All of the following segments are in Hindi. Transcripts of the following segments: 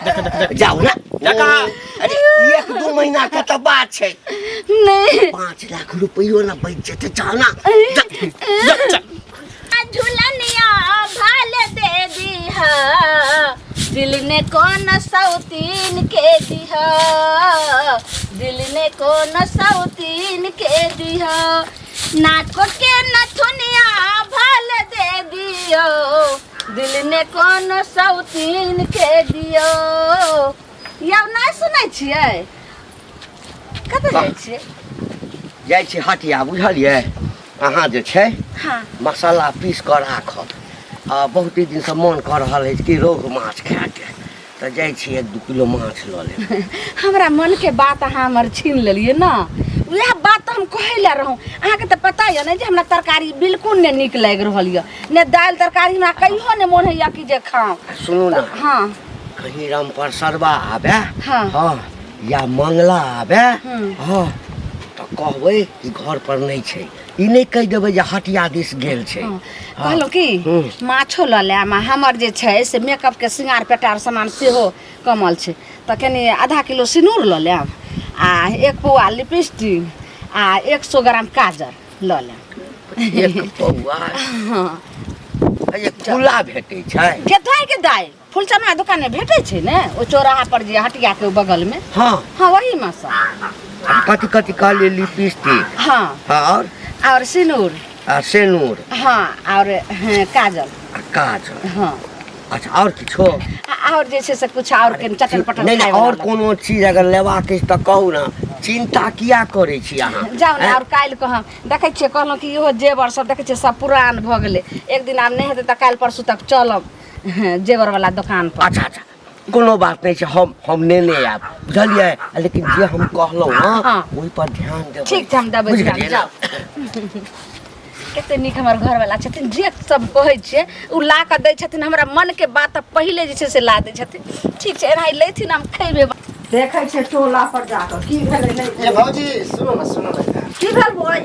जाओ ना अरे 1-2 महीना का तो बात है नहीं 5 लाख रुपया ना बच जाते चल ना झूलनिया भाल दे दीहा दिल ने कौन सौतीन के दीहा दिल ने कौन सौतीन के दीहा नाको के नथुनिया भाल दे दियो दिल ने कौन सौतीन के दियो यौ नहीं सुनै छियै कतऽ जाइ छियै जाइ छी हटिया बुझलिए अहाँ जे छै हाँ मसाला पीस कर राखब आ बहुत दिन से मन कर रहा है कि रोहु माछ खाके तो जाइ छी 1-2 किलो माछ ल ले हमरा मन के बात अहाँ हमर छीन लेलिए ना वह बात तो हम कहले रहूँ अहाँ के तो पता है ना जे हमरा तरकारी बिल्कुल ने निक लग रहल है ने दाल तरकारी हमरा कहियो ने मन है कि जे खाऊं सुनू ना हाँ कहीं राम पर सरबा आबे हाँ हाँ या मंगला आबे हम्म। हाँ तो कहबै कि घर पर नहीं छै ई नहीं कह देबै जे हटिया दिस गेल छै कहलो कि माछो ल लेम हमर जे छै से मेकअप के श्रृंगार पेटार सामान सेहो कमल छै तो कनी आधा किलो सिनूर ल लेम आ 1 पौआ लिपस्टिक आ 100 ग्राम काजर ल लेम एक पौआ हाँ एक फुला भेटै छै केताई के दाई फुलचना दुकान में भेटे छै ने ओ चौराहा पर जे हटिया के बगल में हाँ हाँ वही में सब कथी कथी कहलिए लिपस्टिक हाँ और सिनूर आ सेनूर हाँ और काजल आ काजल हाँ अच्छा और किछो और जैसे से कुछ और के चटन पटन नहीं खाए और वाला कोनो चीज अगर लेबाक अछि तऽ कहू ना चिंता किया करै छी अहाँ जाओ ना और काल को हम देखे छिए कहलहुँ कि इहो जेवर सब देखे छिए सब पुरान भ गेलै एक दिन आब नहीं हेतै तऽ काल परसू तक चलब जेवर वाला दुकान पर अच्छा अच्छा कोनो बात नहीं छै हम लेने आब बुझलिए लेकिन जे हम कहलहुँ ना हाँ। ओहि पर ध्यान देबै ठीक छै हम देबै बुझि ध्यान, गेलियै जाओ कते नीक हमर घर वाला छथिन जे सब कहै छिए उ ला के दै छथिन हमरा मन के बात पहिले जे छै से ला दै छथिन ठीक छै एनाहि लेथिन हम खैबे देखै छै टोला पर जाकर की भेलै नहीं ये भौजी सुनो ना की भेल बोए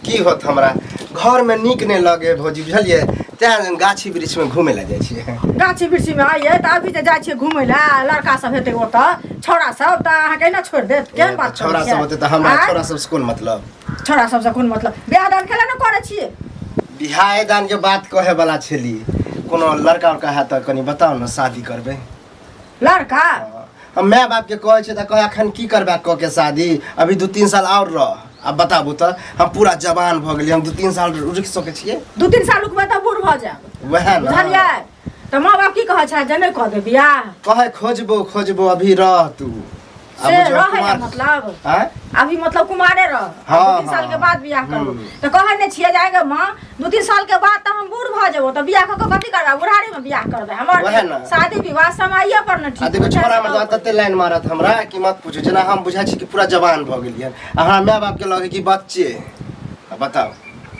की होत हमरा घर में नीक नहीं लगे भौजी बुझलिए तें गाछी वृक्ष में घूमे ला जाइ छियै गाछी वृक्षी में आइए तो अभी तो जाए छे घूमे ला लड़का सब हेते ओतऽ छौड़ा सब तो अहाँ केना छोड़ देत केहन बात छोरा सब होते तो हमरा छोरा सब से कोन मतलब छौड़ा सब से कोन मतलब बियाह दान केला न करे छिए बिहार दान के बात कहे वाला छली कोनो लड़का उड़का है तो कनी बताओ ना शादी करबे लड़का हम माय बाप के कहे छे त कहे अखन की करबे क के शादी अभी 2-3 साल और रह अब बताबू तो हम पूरा जवान भ गेली हम 2-3 साल रुक सके छिए 2-3 साल रुकबे त बूढ़ भ जाए वह ना बुझलिए त माँ बाप की कहे छै जने क दे बियाह कहे खोजबो अभी रह तू से रहे मतलब हैं अभी मतलब कुमारे रह हाँ, 2-3 साल के हाँ। बाद बियाह करू तो कहे ने छिए जाएगा माँ 2-3 साल के बाद तो हम बूढ़ भ जेबो तो बियाह क कथि करबे बुढ़ारी में बियाह करबे वहे हमर ना। शादी विवाह समये पर न आ ठीक देखो छोरा मर्द तते लाइन मारत हमरा कि मत पूछो जना हम बुझा छी कि पूरा जवान भ गेलियन आ हमरा माय बाप के लगे कि बच्चे बताओ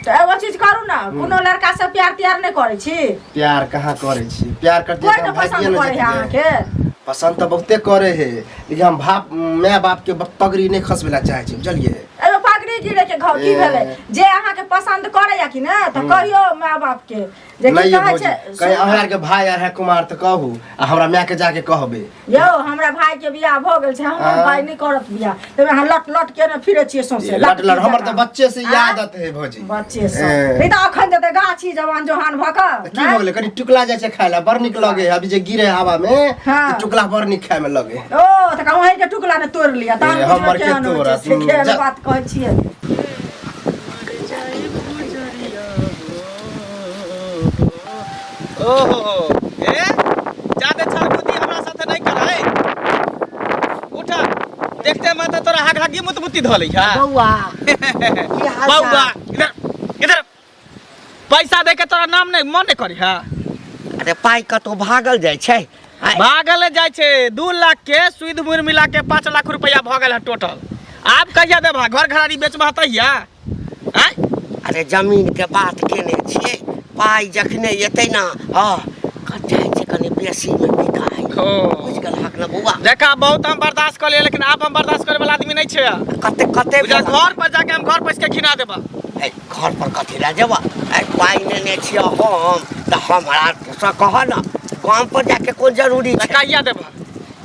तो एगो चीज करू ना कोनो लड़का से प्यार त्यार नहीं करे छी प्यार कहाँ करे छी प्यार करते कोई तो ना भागिए पसंद न करे है अहाँ जतिए के पसंद तो बहुते करे है लेकिन हम माय बाप के पगड़ी नहीं खसबेला चाहे छी बुझलिए एगो पगड़ी गिरे के घाव की भेले जे अहाँ के पसंद करे या कि ना तो कहियो माय बाप के जे की नहीं ये कहे भौजी छै कहीं हमरा के भाई आर है कुमार तो कहू आ हमरा माय के जाके कहबे यो हमरा भाई के बियाह भ गेल छै हमर भाई नहीं करत बियाह तबे अहाँ लट लट के न फिरे छिए सौसे लट लट हमर तो बच्चे से आदत है भौजी बच्चे से ई त अखन जते गाछी जवान जोहान भक की हो गेले कनी टुकला जाय छै खाय ला बड़ निक लगे अभी जे गिरे हवा में हाँ। तो टुकला बड़ निक खाय में लगे ओ त कहूँ है के टुकला ने तोड़ लिया त हमर के तोड़ा, जा। बात कहै छिए ओहो ए जादे छरबुती हमरा साथे नहीं कराए उठा देखते मैं तो तोरा हाग हागी मुतमुती धलै है बौआ बौआ इधर इधर पैसा दे के तोरा नाम नहीं मन नहीं करी है अरे पाई कतौ भागल जाइ छै भागल जाय छे 2 लाख के सुध मुर मिला के 5 लाख रुपया भ गेल है टोटल आप कहिया देबा घर घरारी बेचबा तहिया हैं अरे जमीन के बात केने छियै पाई जखने एतै ना हाँ कचाइ छै कनी बेसी में बिकाइ हो बुझ गेल हक ना बौआ देखा बहुत हम बर्दाश्त कर लिए लेकिन आप हम बर्दाश्त करे वाला आदमी नहीं छे कते कते बुझा घर पर जाके हम घर पैस के खिना देबा ए घर पर कथी ला जेबा ए पाई नेने छियै हम त हमरा से कह ना गांव पर जाके कोन जरूरी छै कहिया देबा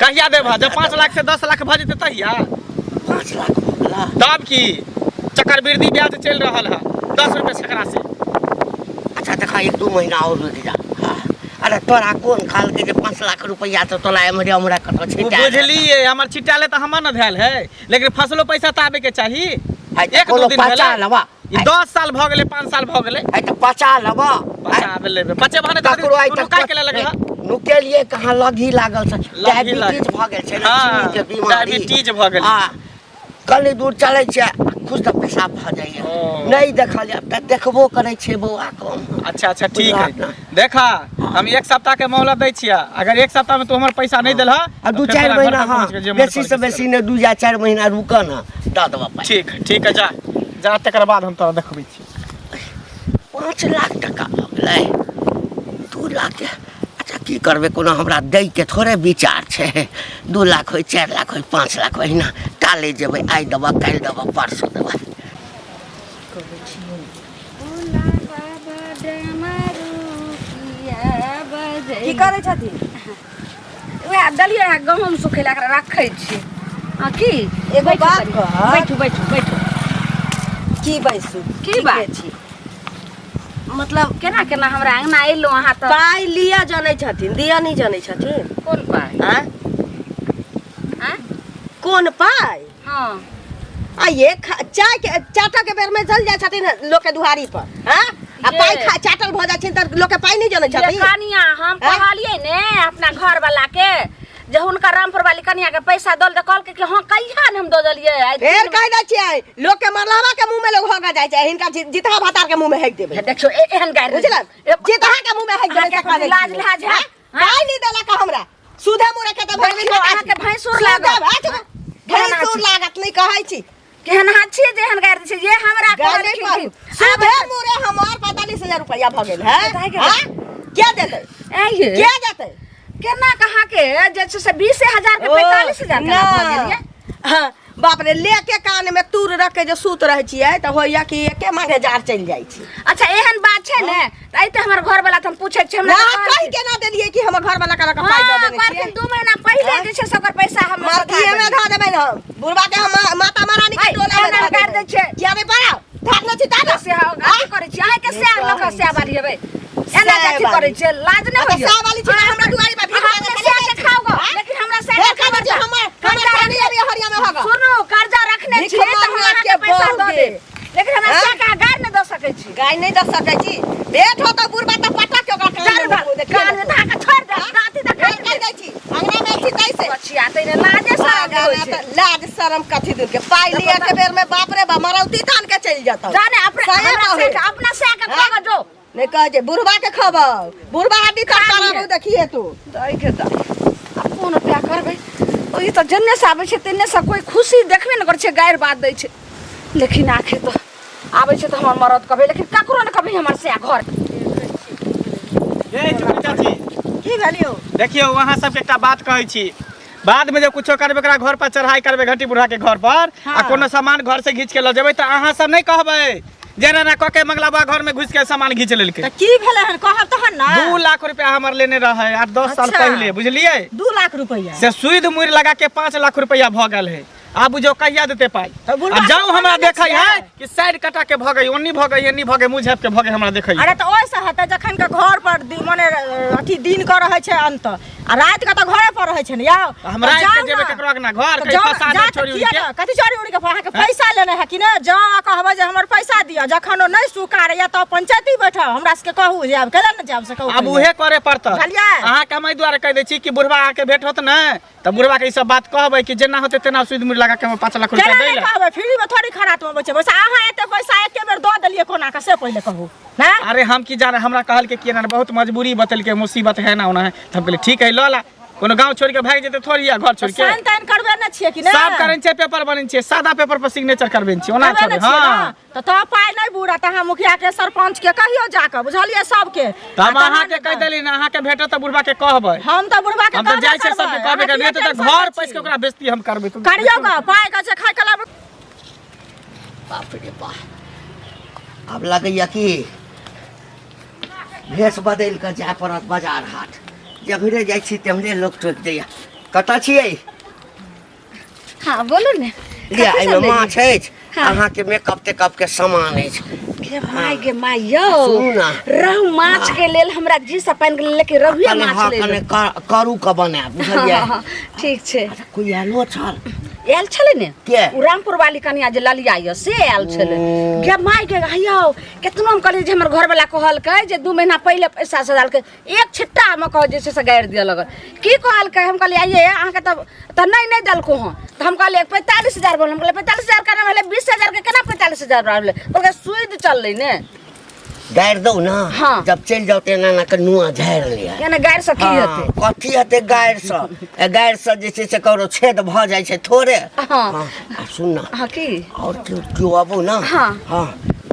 कहिया देबह जब 5 लाख से 10 लाख भ जेतै तहिया 5 लाख हो गेला तब की चक्रवृद्धि ब्याज चल रहा है 10 रुपए सैकड़ा से। अच्छा देखा 1-2 महीना और रुक जा हाँ। अरे तोरा कौन खाल के जे 5 लाख रुपया तो तोला एमरे हमरा कतो छिटा बुझलिए हमर छिटाले त हमर न धैल है लेकिन फसलो पैसा त आबे के चाही। एक दो दिन पचा लबा 10 साल भ गेलै 5 साल भ गेलै आई तो पचा लबा पचा लेबे बच्चे भने ककरो आई तक का केला लगल नुके लिए कहां लगी लागल छ डायबिटीज भ गेल छै हां चीनी के बीमारी डायबिटीज भ गेल हां कनी दूर चलै छै खुद त पेशाब भ जाइए नहीं देखल अब तक देखबो करै छै बौआ कम। अच्छा अच्छा ठीक है देखा हम 1 सप्ताह के मोहलत दै छिया अगर 1 सप्ताह में तू हमर पैसा नहीं देलहा अब 2-4 महीना हां बेसी से बेसी ने 2-4 महीना रुक न द देबा ठीक है जा तकर बाद हम तोरा देखबै छी। 5 लाख टका लगलै 2 लाख अच्छा की करबे कोनो हमरा दै के थोड़े विचार छै 2 लाख होय 4 लाख होय 5 लाख होय ना काले जेबै आइ देबा काल्हि देबा परसों देबा। की करै छथिन वएह दलिया गहूम सुखेला के रखै छी आ की एगो बात कह बैठू की बैसू की बात छी मतलब केना हमरा अंगना एलो अहाँ त पाई लिया जानै छथिन दिया नहीं जानै छथिन कोन पाय हैं हैं कोन पाई हां आ ये चाय के चाटा के बेर में चल जाय छथिन लोग के दुहारी पर हैं आ पाई खा चाटल भ जाय छथिन त लोग के पाई नहीं जानै छथिन। कनिया हम कहलिए ने अपना घर वाला के जे हुनका रामपुर वाली कनिया के पैसा दल दे कहल के कि हां कहिया हम दो दलिए फेर कह दै छियै लोग के मरलावा के मुंह में लोग होगा जाय छै हिनका जितहा भातार के मुंह में हेक देबे देखियो एहन गाय बुझलन जितहा के मुंह में हेक देबे के लाज लिहाज है पाई नहीं देला का हमरा सुधे मुरे के त भगवी अहाँ के भैंसुर लागत भैंसुर लागत नहीं कहै छी केहन हाथ छी जेहन गाय छै जे हमरा कहल सुधे मुरे हमार 45,000 रुपया भ गेल है क्या देते आइए क्या देते केना कहा के जे छै से 20,000 के 45,000 के भ गेलिए हां बाप रे लेके कान में तूर रख के जो सूत रह छियै त होइया कि एके मांगे जार चल जाय छी। अच्छा एहन बात छै ने त आई त हमर घर वाला त हम पूछै छी हमरा कहि के ना देलिए कि हमर घर वाला का पाई दे देने छियै 2 महीना पहिले जे छै सकर पैसा हम माटिए में ध देबै हम बुढ़वा के हम माता महारानी के टोला में ध कर दे छै क्या नहीं पड़ा ठाकने छी दादा से अथी करै छी अहाँ के से लोग से वाली हेबै एना अथी करै छै लाज नै होइए से वाली छी हमरा दुआरी पे भीख मांगे से खाओ गो लेकिन हमरा से खबर जे हमर पानी अभी हरिया में होगा सुनो कर्जा रखने छी त हमरा के पैसा द दे लेकिन हमरा से का गाय नै द सकै छी गाय नहीं द सकै छी भेट हो त बुढ़वा त पटा के ओकरा कान में धाका छोड़ दे दाती त कह दै छी अंगना में छी तैसे बचिया तैने लाजे शरम होइ छै लाज शरम कथी दूर के पाई लिया के बेर में बाप रे बा मरौती थान के चल जाता जाने अपना से के खबर जो नहीं कह जे बुढ़वा के खबर बुढ़वा हड्डी का कराबो देखिए तू दई के द अपन प्या करबै ओई त जन्ने से आबै छै तन्ने से कोई खुशी देखबे न करै छै गायर बात दै छै लेकिन आखे तो आबै छै त हमर मरद कहबै लेकिन ककरो न कहबै हमर से घर ए चाची की भेलियो देखियो वहां सब के एकटा बात कहै छी बाद में जब कुछो करबे करा घर पर चढ़ाई करबे घटी बुढ़ा के घर पर आ कोनो सामान घर से घीच के ल जेबै त अहाँ सब नहीं कहबै जेना ना कके मंगलाबा घर में घुस के सामान घीच लेलके त की भेले हन कहब तहन ना 2 लाख रुपया हमर लेने रहे 8-10 साल अच्छा। पहले बुझलिए 2 लाख रुपया से सुध मुर लगा के 5 लाख रुपया भ गेल है आब बुझो कहिया देते पाई अब जाऊ हमरा देखै है कि साइड कटा के भ गई ओन्नी भ गई एन्नी भ गई मुंह झाप के भ गई हमरा देखै अरे त ओइ से हते जखन के घर पर माने अथी दिन क रहै छै अंत आ रात के त घरे पर रहै छै न यौ हमरा के जेबे ककरो के ना घर कहीं फसा दे छोड़ी उड़ी के कथि चोरी उड़ी के अहाँ के पैसा लेने है कि न जा कहबै जे हमर पैसा दिया जखन नै सुकार या त पंचायती बैठा हमरा से कहू जे अब केला न जाब से कहू अब उहे करे पड़ता बुझलियै अहाँ के मैं द्वारा कह दे छी कि बुढ़वा आके भेट होत न त बुढ़वा के ई सब बात कहबै कि जेना होते तेना सुध मुर लगा के हम 5 लाख रुपया दै ले कहबै फ्री में थोड़ी खरात में बचे बस अहाँ एते पैसा एके बेर द देलिए कोना का से पहिले कहू ना अरे हम की जाने हमरा कहल के कि ना बहुत मजबूरी बतल के मुसीबत है ना होना है त हम कहले ठीक है ल ला कोनो गांव छोड़ के भाग जेते थोड़ी या घर छोड़ के साइन ताइन करबे न छिए कि ना सब करन छै पेपर बनन छै सादा पेपर पर सिग्नेचर करबेन छै ओना छोड़ हां तो पाई नहीं बुरा त हम मुखिया के सरपंच के कहियो जाके बुझलिए सब के तब अहाँ के कह देली ना अहाँ के भेटत त बुढ़वा के कहबै हम त बुढ़वा के हम त जाय छै सब के कहबे के नहीं त घर पैस के ओकरा बेइज्जती हम करबै तुम करियो ग पाई का से खाय कला बाप रे बाप अब लगैया कि भेष बदल के जाय पड़त बाजार हाट जब रे जाइ छी तेमरे लोग टोक दैया कतऽ छियै? हाँ बोलू ने लिअ कथी सब एहिमे लेलियै? माछ अछि, हाँ। अहाँके मेकअप तेकअप के सामान अछि। गे माय यौ सुनू ना। रहु माछ के लेल हमरा जी से पानि के लेके रहुए कने माछ ले कने करू के बनायब, बुझलियै? ठीक छै। कोई आलो छल? आयल छलै ने के? उ रामपुर वाली कनिया जे ललिया यऽ से आयल छलै। गे माय गे हयौ केतनो हम कहलियै जे हमर घर वाला कहलकै जे 2 महीना पहिले पैसा से डालके एक छिट्टा हम कह जे से गाड़ि दिया लगल। की कहलकै हम कहलियै आइए अहाँके त नहीं देलको हँ त हम कहलियै 45,000 बोल। हम कहलियै 45,000 केना भेलै 20,000 के केना 45,000 भेलै? कहलकै सूद चललै ने। गाड़ि दो ना। हाँ। जब चलि जाओ तेना ना के नुआ झाड़ि लिया। यानी गाड़ि से की हेतै? कथी हेतै गाड़ि से जे छै से ककरो छेद भऽ जाइ छै थोड़े। हाँ। आ सुन ना। हाँ की? और क्यों अबो ना। हाँ। हाँ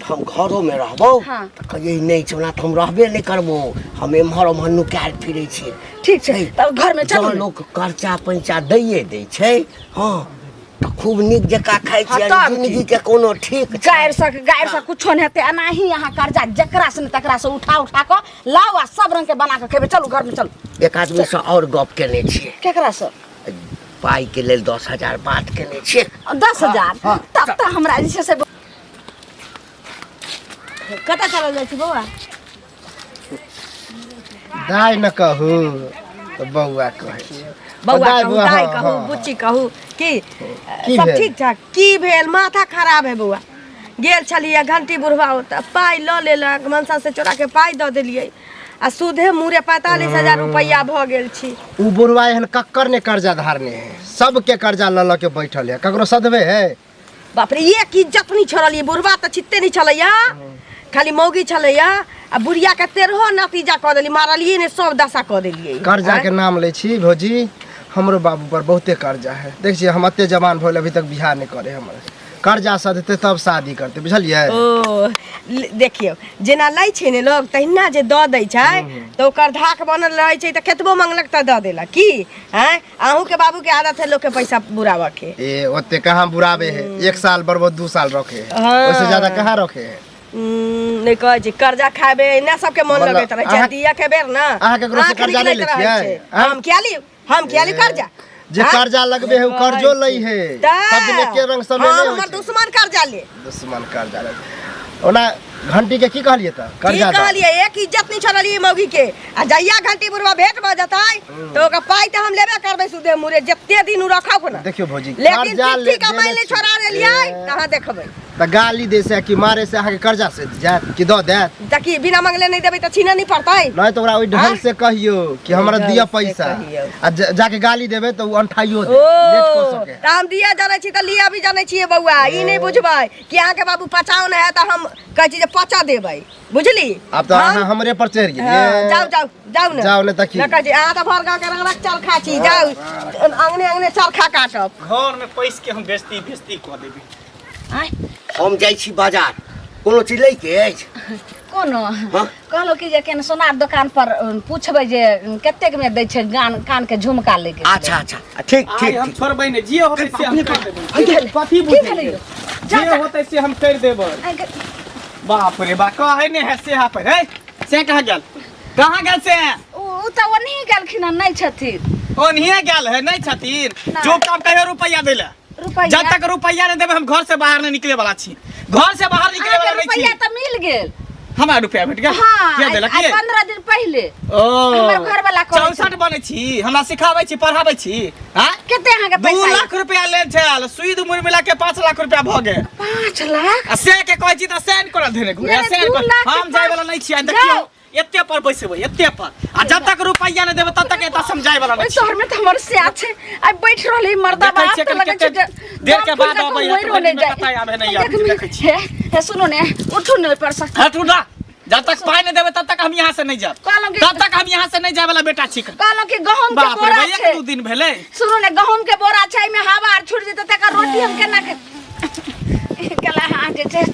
हम घरों में रहबो। हाँ। तऽ कहिए नहीं छोना तो हम रहबे नहीं करबो। हम एम्हर ओम्हर नुकायल फिरै छियै। ठीक छै तब घर में चलू जँ लोक कर्जा पैंचा दैये दै छै। हाँ तऽ खूब नीक जकाँ खाइ हाँ, छियै। तब जिंदगी के कोनो ठीक छै। गाड़ि से कुछो नहीं हेतै। एनाही अहाँ कर्जा जकरा से तकरा से उठा के लाओ आ सब रंग के बना के खेबै। चलू घर में चलू। एक आदमी से और गप केने छियै। केकरा से? पाई के लेल 10,000 बात केने छियै। 10,000 हाँ। तब तो हमरा जे छै से कतऽ चलल जाइ छी बौआ? दाय न कहू तो बउआ कहै छै। बउआ दाय कहू बुआ, दाय हाँ, कहू हाँ, बुच्ची कहू की की सब भेल? ठीक ठाक? की भेल? माथा खराब है बउआ। गेल छलिए घंटी बुढ़वा ओतऽ पाई लऽ लेलक मनसा से चोरा के पाई दऽ देलिए आ सूदे मुरे 45,000 रुपया भऽ गेल छी। उ बुढ़वा एहन कक्कर ने कर्जा धारने है। सबके कर्जा ल के बैठल है। ककरो सदबे है? बाप रे एक इज्जत नहीं छोड़लिए। बुढ़वा तो चित्ते नहीं छलैया, खाली मौगी छलैया आ बुढ़िया के 13 नतीजा कऽ देली। मारलिए ने सब दशा कऽ देलिए। कर्जा के नाम ले छी भौजी। हमरो बाबू पर बहुते कर्जा है। देख छियै हम अते जवान भइल अभी तक बियाह नहीं करे। हमर कर्जा सधते तब शादी करते, बुझलिए? ओ देखियो जेना लै छै ने लोग तहिना जे दऽ दै छै तऽ ओकर धाक बनल रहै छै तऽ केतबो मंगलक तऽ दऽ देलक की हैं? अहूँ के बाबू के आदत है लोग के पैसा बुरावा के। ए ओते कहाँ बुराबे है। 1 साल बर्बाद 2 साल रखे है। हाँ। उससे ज्यादा कहाँ रखे है। नहीं कहै छै कर्जा खाबे ना सबके मन मतलब लगैत रहै छै। अहाँ- दिया के बेर ना अहाँ केकरो से आँख कर्जा निकलैत ले रहै लेतियै? छै। हम क्या लियो? हम क्या लियो कर्जा? जे हाँ? कर्जा लगबे है उ कर्जो लई है। सब दिन एके रंग समय हाँ, नहीं हमर होय छै। दुश्मन कर्जा ले। दुश्मन कर्जा ले। ओना घंटी के की कहलिए त? की कर्जा द। कहलिए एक इज्जत नहीं छोड़लिए मौगी के। आ जहिया घंटी बुढ़वा भेंट भ जतै तो ओकर पाई त हम लेबे करबै सुदे मुरे जत्ते दिन उ रखब ना। देखियो भौजी लेकिन कर्जा चिट्ठी का देने माइले छी। छोड़ा देलिए कहाँ देखबै। त गाली दे से कि मारे से अहाँ के कर्जा से जात कि द देत? ताकि बिना मंगले नहीं देबै त छीना नहीं पड़तै। नहीं तो ओकरा ओइ ढंग हाँ? से कहियो कि हमरा ढंग दिया से पैसा। कहियो। आ जाके गाली देबे तो उ अंठाइयो दे। ओ लेट को सके। त हम दिया जानै छी त लिया भी जानै छियै बौआ। ई नहीं बुझबै कि अहाँ के बाबू 55 है त हम कहै छी जे 50 देबै। बुझली? अब तो हम- अहाँ हमरे पर चढ़ गेलिए। हाँ, जाओ जाओ जाओ ना। जाओ ने त की? ना कहै छी अहाँ त भर गाँव के रंगरक चरखा छी। जाओ अंगने अंगने चरखा काटब। घर में पैस के हम बेचती कऽ देबी। आय हम जाइ छी बाजार। कोनो चीज लै के अछि? कोनो हाँ? कहलो कि जे केन सोनार दुकान पर पूछबै जे कतेक में दै छै कान के झुमका लेके। अच्छा अच्छा ठीक आइ ठीक हम ठीक। छोड़बै ने जे होतै से हम कर देबै। भेलै? कथी की भेलै बुझलियै? यौ? जा, जे जा। होतै से हम कर देबै। बाप रे बा कहै ने है से यहाँ पर है से कहाँ गेल? कहाँ गेल से? उ त ओनही गेलखिन हन नहीं छथिन। ओनहिए गेल है नहीं छथिन। नहीं। जो काम कहियो रुपैया दै ले। रुपैया जब तक रुपैया नहीं देबै हम घर से बाहर नहीं निकले वाला छी। घर से बाहर निकले अहाँके वाला नहीं रुपैया छी। त मिल गेल। हमरा रुपैया भेट गेल? हाँ के देलक आइ के? 15 दिन पहिले ओ हमर घरवाला कहै छै। 64 बनै छी। हमरा सिखाबै छी पढ़ाबै छी। हां कते अहाँके 2 पैसा लाख रुपया ले छल। सुईद मुर मिला के 5 लाख रुपया भ गेल। 5 लाख? आ से के कहै छी त सेन कर देने घुरे यार, सेन 2 कर। लाख के हम जाय वाला नहीं छी। आ देखियो एते पर बैसबै एते पर। आ जब तक रुपैया नहीं देबै तब तक एता समझाय वाला ओइ नहीं छी। शहर में त हमर से छै। आइ बैठ रहलै मर्दा देखै बाप छियै त कनि लगै छै कते जे देर के दम बाद फूल अबै के या कोई तऽ रोने भरि जाय। कतऽ आबै नहीं आबै, देखबै, देखै छियै। हे सुनो ने उठू ने ऊपर से। हट उड़ा। जब तक पाई नहीं देबै तब तक हम यहाँ से नहीं जाब। कहलौं कि तब तक हम यहाँ से नहीं जाय वाला बेटा छी। कहलौं कि गहूम के बाप रे बोरा भैया छै। 2 दिन भेलै। सुनो ने गहूम के बोरा छै में हवा आर छूट जेतै तकर रोटी हम केना के कला हां जे छै।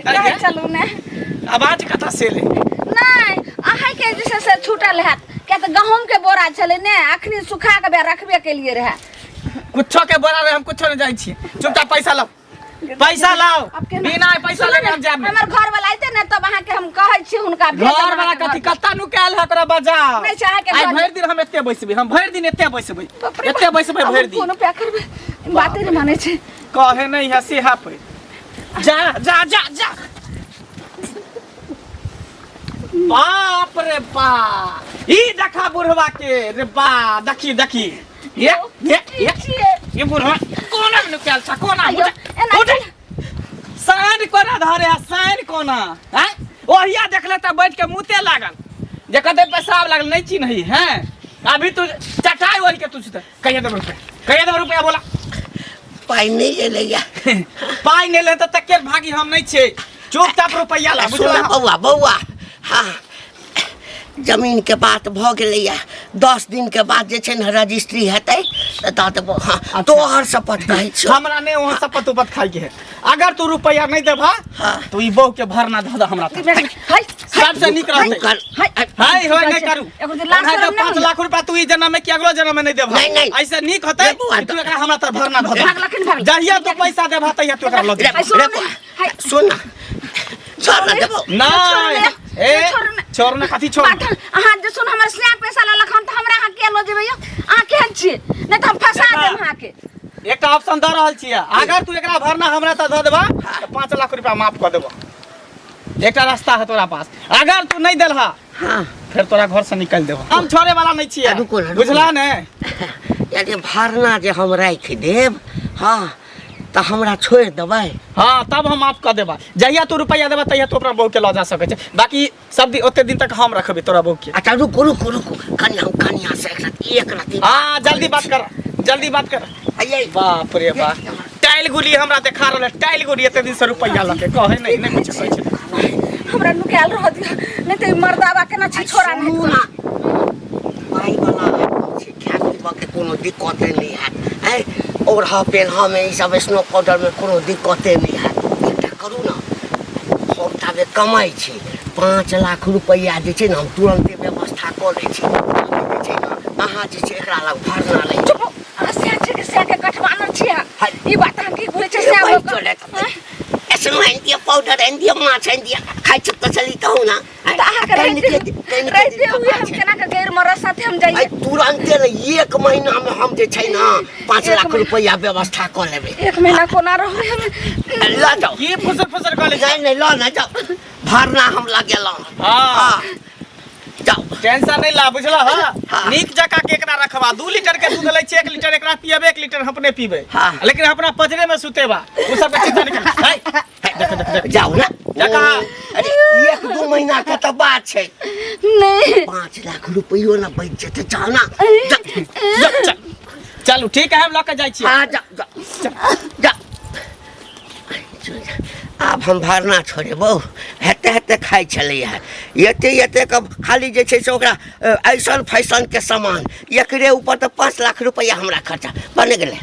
अरे चलू ने आवाज कतऽ से ले? नहीं अहाँ के जैसे से छूटल हैत क्या तो गहूम के बोरा चले ने अखनी सुखा के रखबे के लिए रहे। कुछो के बोरा रे हम कुछो नहीं जाय छी। चुपचाप पैसा लो। पैसा लाओ अब केना? बिना पैसा लेके हम जाब हमर घर वाला आइते ने तब अहाँ के हम कहै छी हुनका भेज देब घर वाला अहाँके कथी घर। कत्ता नु काल हकरा बजा नहीं चाहे के आइ घर- भरि दिन हम एते बैसबै हम भरि दिन एते बैसबै बाप रे एते बाप। बैसबै अब भरि हम दिन कोनो प्यार करबै बाते नहीं माने छै कहे नहीं है सेहा पे जा जा जा जा बाप रे बाप ई देखा बुढ़वा के रे बा देखी देखी ये बुढ़वा कोना में निकल छ कोना आइयो, एना उठ साइन कोना धरे है साइन कोना हैं ओहिया देखले त बैठ के मुते लागल जे कते पेशाब लागल नहीं चिन्ह हैं अभी तू चटाई ओल के तुझ कहिए दे रुपया बोला पाइ नहीं एलैया पाई नहीं ले तो तके भागी हम नहीं छे चुपचाप रुपया ला सुन बुझला बौआ बौआ हाँ जमीन के बात भ गेलैया 10 दिन के बाद जे छै ने रजिस्ट्री हेतै त देबो हाँ तोहर शपथ कहै छ हमरा ने वहां शपथ उपत खाई के है अगर तू रुपया नहीं देबा हाँ। तो ई बहू के भरना ध द हमरा तक हाय सबसे निक रहतै हाय होय नहीं करू एगो दिन लास्ट ओना शरम तो 5 नहीं लाख रुपया तू ई जन्म में कि अगलो जन्म में नहीं देबा नहीं, नहीं। ऐसे निक होतै देबो, कि तू एकरा हमरा तर भरना ध भाग लखन भाग। द जहिया तू पैसा देबा तहिया तू एकरा ल दे हाय, सुन रे नहीं। बौआ हाय। सुन ना छोड़ ना देबो नहीं ए छोड़ ना कथी छोड़ बात अहाँ जे सुन हमर से पैसा लेलक हम त हमरा अहाँ के लो जेबै यौ अहाँ केहन छियै नहीं त हम फंसा देब अहाँ के एकटा ऑप्शन द रहल छियै अगर तू एकरा भरना हमरा त द देबा त 5 लाख रुपया माफ कर देबो एकटा रास्ता है तोरा पास अगर तू नहीं देलहा हाँ फिर तोरा घर से निकल देबो हम छोड़े वाला नहीं छियै रुको ना, रुको बुझला ना। ने यदि भरना जे हम राख देब हाँ त हमरा छोड़ देबै हाँ तब हम माफ कर देबा जहिया तू रुपया देबा तहिया तू अपना बहू के ल जा सकै छै बाकी सब दिन ओते दिन तक हम रखबे तोरा बहू के अच्छा रुको रुको रुको कन्या हम कन्या से एक रात हाँ जल्दी बात कर आइए बाप रे बाप टाइल गुली हमरा देखा रहल टाइल गुली एते दिन से रुपया लके कहे नहीं कुछ कहै छै हमरा नुकाल रह दिया नहीं त मर्दावा केना छी छोरा नहीं सुनू ना पाई वाला छै खाय पीबा के कोनो दिक्कत नहीं है हैं और पेन में ई सब स्नो पाउडर में कोनो दिक्कत नहीं है एकटा करू ना हम ताबे कमाई छी 5 लाख रुपया जे छै ने हम तुरंते व्यवस्था कऽ लै छी जे छै ने अहाँ जे छै एकरा लग भरना नहीं चुप असे छै के से के कठवानर छियै हाय। ई बात हम की बोलै छै से भाई हम चले ऐसे में इंडिया पाउडर इंडिया माछ इंडिया खाई छ त चली कहू ना त अहाँ के रहते हुए हम केना के गैर मरद साथे हम जाइए तुरंते ने 1 महीना में हम जे छै ना 5 लाख रुपया व्यवस्था कऽ लेबै 1 महीना कोना रहबै हम ला जाओ की फुसर कॉलेज नहीं लो ना जाओ भरना हम लगेलौं हाँ। जाओ टेंशन नहीं ला बुझला हाँ। हां नीक जका के एकरा रखबा 2 लीटर के दूध लै छै 1 लीटर एकरा पियबे 1 लीटर अपने पीबे हाँ। लेकिन अपना पजरे में सुतेबा उ सब के चिंता नहीं कर हाय देख जाओ ना जका अरे 1-2 महीना के तो बात छै नहीं 5 लाख रुपयो ना बच जेते जाओ ना चलू ठीक है हम लऽ के जाइ छी हाँ जा आब हम भरना छोड़ेबो हेते हेते खाई छलै है एते के खाली जे छै से ओकरा ऐसन फैशन के सामान एकरे ऊपर तो 5 लाख रुपया हमरा खर्चा बन गेलै